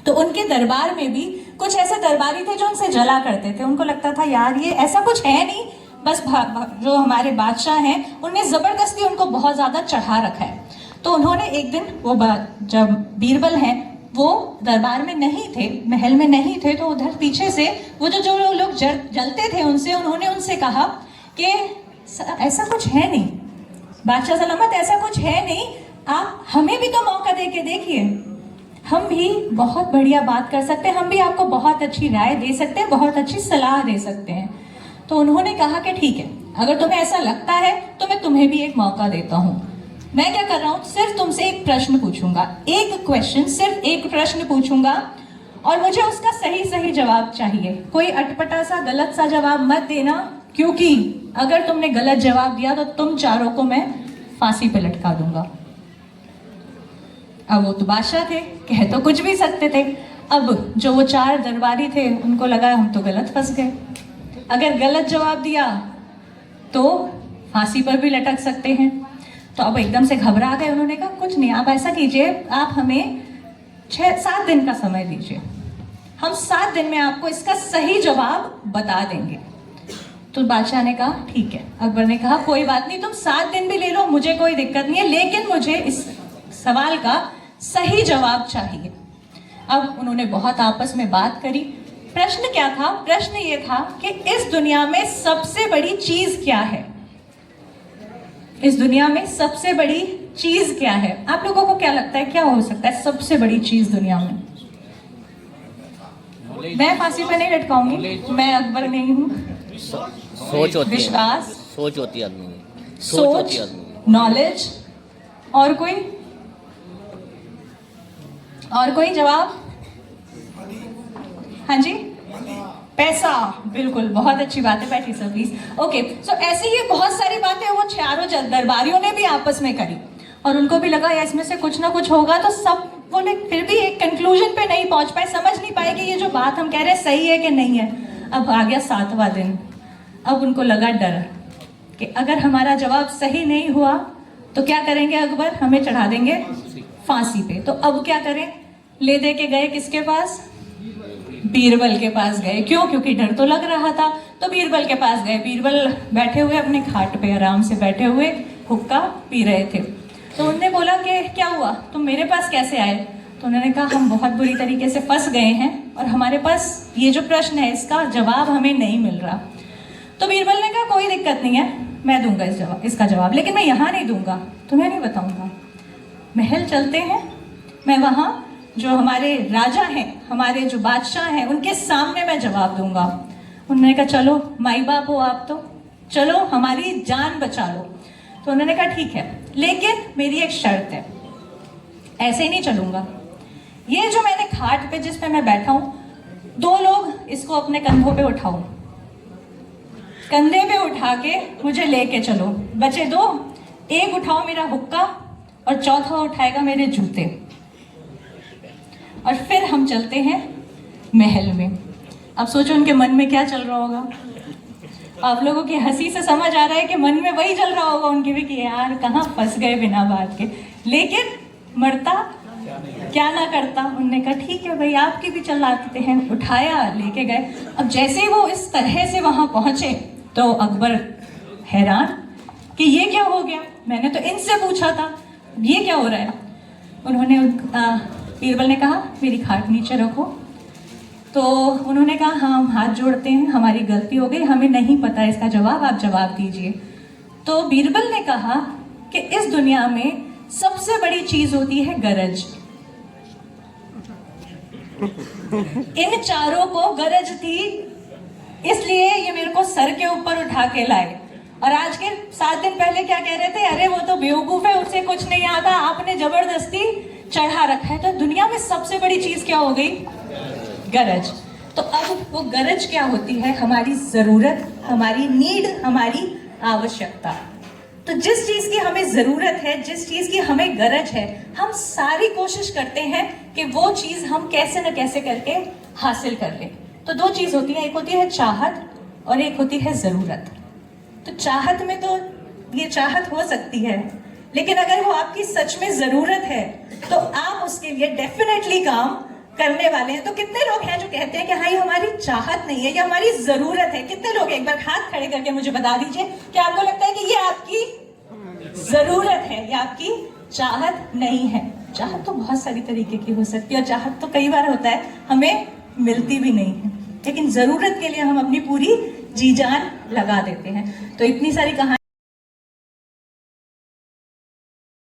तो उनके दरबार में भी कुछ ऐसे दरबारी थे जो उनसे जला करते थे। उनको लगता था यार ये ऐसा कुछ है नहीं, बस जो हमारे बादशाह हैं उनने जबरदस्ती उनको बहुत ज्यादा चढ़ा रखा है। तो उन्होंने एक दिन वो जब बीरबल हैं वो दरबार में नहीं थे, महल में नहीं थे, तो उधर पीछे से वो जो लोग जलते थे उन्होंने उनसे कहा कि ऐसा कुछ है नहीं बादशाह सलामत, ऐसा कुछ है नहीं, आप हमें भी तो मौका दे के देखिए, हम भी बहुत बढ़िया बात कर सकते हैं, हम भी आपको बहुत अच्छी राय दे सकते हैं, बहुत अच्छी सलाह दे सकते हैं। तो उन्होंने कहा कि ठीक है, अगर तुम्हें ऐसा लगता है तो मैं तुम्हें भी एक मौका देता हूँ। मैं क्या कर रहा हूँ, सिर्फ तुमसे एक प्रश्न पूछूंगा, एक क्वेश्चन, सिर्फ एक प्रश्न पूछूंगा और मुझे उसका सही जवाब चाहिए। कोई अटपटा सा गलत सा जवाब मत देना, क्योंकि अगर तुमने गलत जवाब दिया तो तुम चारों को मैं फांसी पे लटका दूंगा। अब वो तो बादशाह थे, कह तो कुछ भी सकते थे। अब जो वो 4 दरबारी थे उनको लगा हम तो गलत फंस गए, अगर गलत जवाब दिया तो फांसी पर भी लटक सकते हैं। तो अब एकदम से घबरा गए। उन्होंने कहा कुछ नहीं, आप ऐसा कीजिए, आप हमें 6-7 दिन का समय दीजिए, हम 7 दिन में आपको इसका सही जवाब बता देंगे। तो बादशाह ने कहा ठीक है। अकबर ने कहा कोई बात नहीं, तुम 7 दिन भी ले लो, मुझे कोई दिक्कत नहीं है, लेकिन मुझे इस सवाल का सही जवाब चाहिए। अब उन्होंने बहुत आपस में बात करी। प्रश्न क्या था? प्रश्न ये था कि इस दुनिया में सबसे बड़ी चीज क्या है? इस दुनिया में सबसे बड़ी चीज क्या है? आप लोगों को क्या लगता है क्या हो सकता है सबसे बड़ी चीज दुनिया में? मैं फांसी पे नहीं लटकाऊंगी, मैं अकबर नहीं हूँ। सोच होती है, विश्वास, सोच होती है आदमी में, सोच, नॉलेज, और कोई जवाब? हाँ जी, पैसा, बिल्कुल, बहुत अच्छी बात है, बैठिए सर प्लीज। ओके, सो ऐसी ही बहुत सारी बातें वो चारों दरबारियों ने भी आपस में करी और उनको भी लगा यार इसमें से कुछ ना कुछ होगा। तो सब वो लोग फिर भी एक कंक्लूजन पे नहीं पहुंच पाए, समझ नहीं पाए कि ये जो बात हम कह रहे हैं सही है कि नहीं है। अब आ गया 7वां दिन। अब उनको लगा डर कि अगर हमारा जवाब सही नहीं हुआ तो क्या करेंगे अकबर? हमें चढ़ा देंगे फांसी पे। तो अब क्या करें? ले दे के गए किसके पास? बीरबल के पास गए। क्यों? क्योंकि डर तो लग रहा था। तो बीरबल के पास गए। बीरबल बैठे हुए अपने खाट पे आराम से बैठे हुए हुक्का पी रहे थे। तो उन्होंने बोला कि क्या हुआ, तुम मेरे पास कैसे आए? तो उन्होंने कहा हम बहुत बुरी तरीके से फंस गए हैं और हमारे पास ये जो प्रश्न है इसका जवाब हमें नहीं मिल रहा। तो बीरबल ने कहा कोई दिक्कत नहीं है, मैं दूंगा इसका जवाब, लेकिन मैं यहाँ नहीं दूंगा, तुम्हें नहीं बताऊंगा। महल चलते हैं, मैं वहाँ जो हमारे राजा हैं, हमारे जो बादशाह हैं, उनके सामने मैं जवाब दूंगा। उन्होंने कहा चलो माई बाप हो आप तो, चलो हमारी जान बचा लो। तो उन्होंने कहा ठीक है, लेकिन मेरी एक शर्त है, ऐसे ही नहीं चलूंगा। ये जो मैंने खाट पे जिस पे मैं बैठा हूं, 2 लोग इसको अपने कंधों पे उठाओ, कंधे पे उठा के मुझे लेके चलो। बचे 2, एक उठाओ मेरा हुक्का और चौथा उठाएगा मेरे जूते, और फिर हम चलते हैं महल में। अब सोचो उनके मन में क्या चल रहा होगा। आप लोगों की हंसी से समझ आ रहा है कि मन में वही चल रहा होगा उनके भी कि यार कहाँ फंस गए बिना बात के, लेकिन मरता क्या ना करता। उन्होंने कहा ठीक है भाई, आपकी भी चलाते हैं, उठाया लेके गए। अब जैसे ही वो इस तरह से वहां पहुंचे तो अकबर हैरान कि ये क्या हो गया, मैंने तो इनसे पूछा था, ये क्या हो रहा है। उन्होंने बीरबल ने कहा मेरी खाट नीचे रखो। तो उन्होंने कहा हाँ हम हाथ जोड़ते हैं, हमारी गलती हो गई, हमें नहीं पता इसका जवाब, आप जवाब दीजिए। तो बीरबल ने कहा कि इस दुनिया में सबसे बड़ी चीज होती है गरज। इन चारों को गरज थी, इसलिए ये मेरे को सर के ऊपर उठा के लाए। और आज के 7 दिन पहले क्या कह रहे थे, अरे वो तो बेवकूफ है, उसे कुछ नहीं आता, आपने जबरदस्ती चढ़ा रखा है। तो दुनिया में सबसे बड़ी चीज क्या हो गई? गरज। तो अब वो गरज क्या होती है? हमारी जरूरत, हमारी नीड, हमारी आवश्यकता। तो जिस चीज की हमें जरूरत है, जिस चीज की हमें गरज है, हम सारी कोशिश करते हैं कि वो चीज हम कैसे न कैसे करके हासिल कर लें। तो 2 चीज होती है, एक होती है चाहत और एक होती है जरूरत। तो चाहत में तो ये चाहत हो सकती है, लेकिन अगर वो आपकी सच में जरूरत है तो आप उसके लिए डेफिनेटली काम करने वाले हैं। तो कितने लोग हैं जो कहते हैं कि हाँ ये हमारी चाहत नहीं है, ये हमारी जरूरत है? कितने लोग, एक बार हाथ खड़े करके मुझे बता दीजिए कि आपको लगता है कि ये आपकी जरूरत है या आपकी चाहत नहीं है? चाहत तो बहुत सारी तरीके की हो सकती है, और चाहत तो कई बार होता है हमें मिलती भी नहीं है, लेकिन जरूरत के लिए हम अपनी पूरी जी जान लगा देते हैं। तो इतनी सारी कहानी